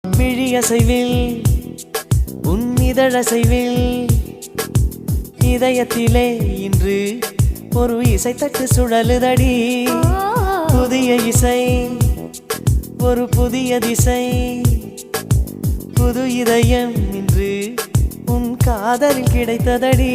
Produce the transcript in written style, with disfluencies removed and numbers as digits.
விழியசைவில் உன் இதழசைவில் இதயத்திலே இன்று ஒரு இசைத்தட்டு சுழலுதடி. புதிய இசை ஒரு புதிய திசை, புது இதயம் இன்று உன் காதலில் கிடைத்ததடி.